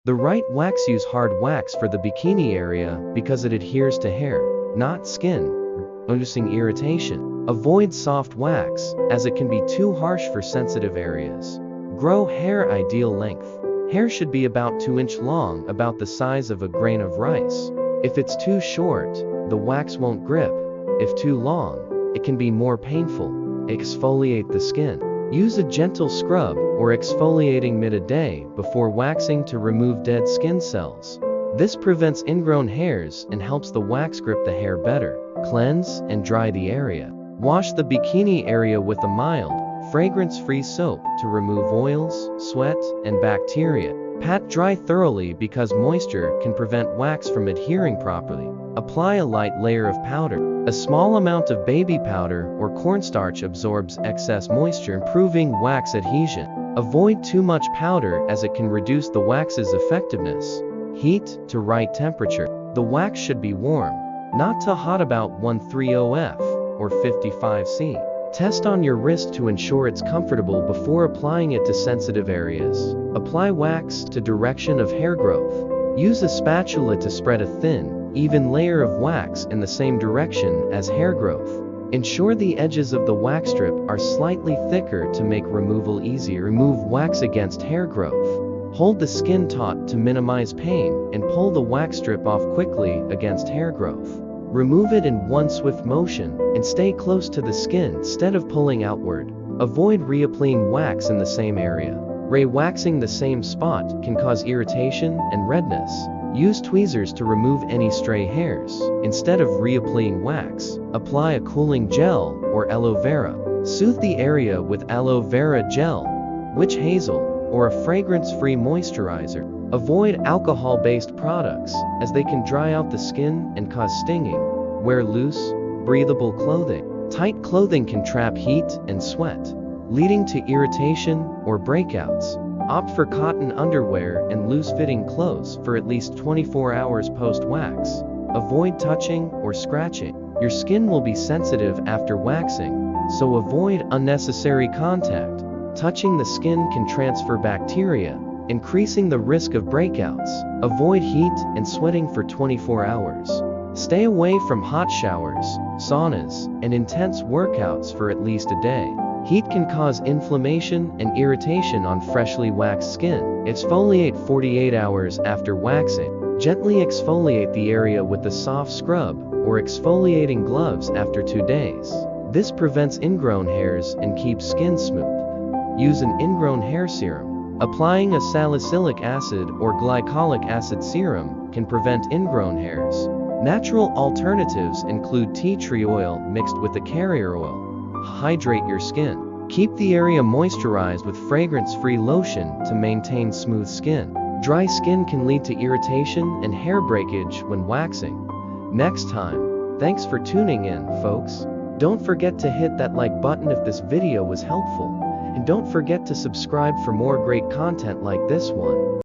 The right wax: use hard wax for the bikini area because it adheres to hair, not skin, reducing irritation. Avoid soft wax, as it can be too harsh for sensitive areas. Grow hair: ideal length. Hair should be about 2 inches long, about the size of a grain of rice. If it's too short, the wax won't grip. If too long, it can be more painful. Exfoliate the skin. Use a gentle scrub or exfoliating mid a day before waxing to remove dead skin cells. This prevents ingrown hairs and helps the wax grip the hair better. Cleanse and dry the area. Wash the bikini area with a mild, fragrance-free soap to remove oils, sweat, and bacteria. Pat dry thoroughly because moisture can prevent wax from adhering properly. Apply a light layer of powder. A small amount of baby powder or cornstarch absorbs excess moisture, improving wax adhesion. Avoid too much powder as it can reduce the wax's effectiveness. Heat to right temperature. The wax should be warm, not too hot, about 130°F or 55°C. Test on your wrist to ensure it's comfortable before applying it to sensitive areas. Apply wax to direction of hair growth. Use a spatula to spread a thin, even layer of wax in the same direction as hair growth. Ensure the edges of the wax strip are slightly thicker to make removal easier. Remove wax against hair growth. Hold the skin taut to minimize pain and pull the wax strip off quickly against hair growth. Remove it in one swift motion and stay close to the skin instead of pulling outward. Avoid reapplying wax in the same area. Re-waxing the same spot can cause irritation and redness. Use tweezers to remove any stray hairs. Instead of reapplying wax, apply a cooling gel or aloe vera. Soothe the area with aloe vera gel, witch hazel, or a fragrance-free moisturizer. Avoid alcohol-based products, as they can dry out the skin and cause stinging. Wear loose, breathable clothing. Tight clothing can trap heat and sweat, leading to irritation or breakouts. Opt for cotton underwear and loose-fitting clothes for at least 24 hours post-wax. Avoid touching or scratching. Your skin will be sensitive after waxing, so avoid unnecessary contact. Touching the skin can transfer bacteria, increasing the risk of breakouts. Avoid heat and sweating for 24 hours. Stay away from hot showers, saunas, and intense workouts for at least a day. Heat can cause inflammation and irritation on freshly waxed skin. Exfoliate 48 hours after waxing. Gently exfoliate the area with a soft scrub or exfoliating gloves after 2 days. This prevents ingrown hairs and keeps skin smooth. Use an ingrown hair serum. Applying a salicylic acid or glycolic acid serum can prevent ingrown hairs. Natural alternatives include tea tree oil mixed with a carrier oil. Hydrate your skin. Keep the area moisturized with fragrance-free lotion to maintain smooth skin. Dry skin can lead to irritation and hair breakage when waxing. Next time. Thanks for tuning in, folks. Don't forget to hit that like button if this video was helpful. And don't forget to subscribe for more great content like this one.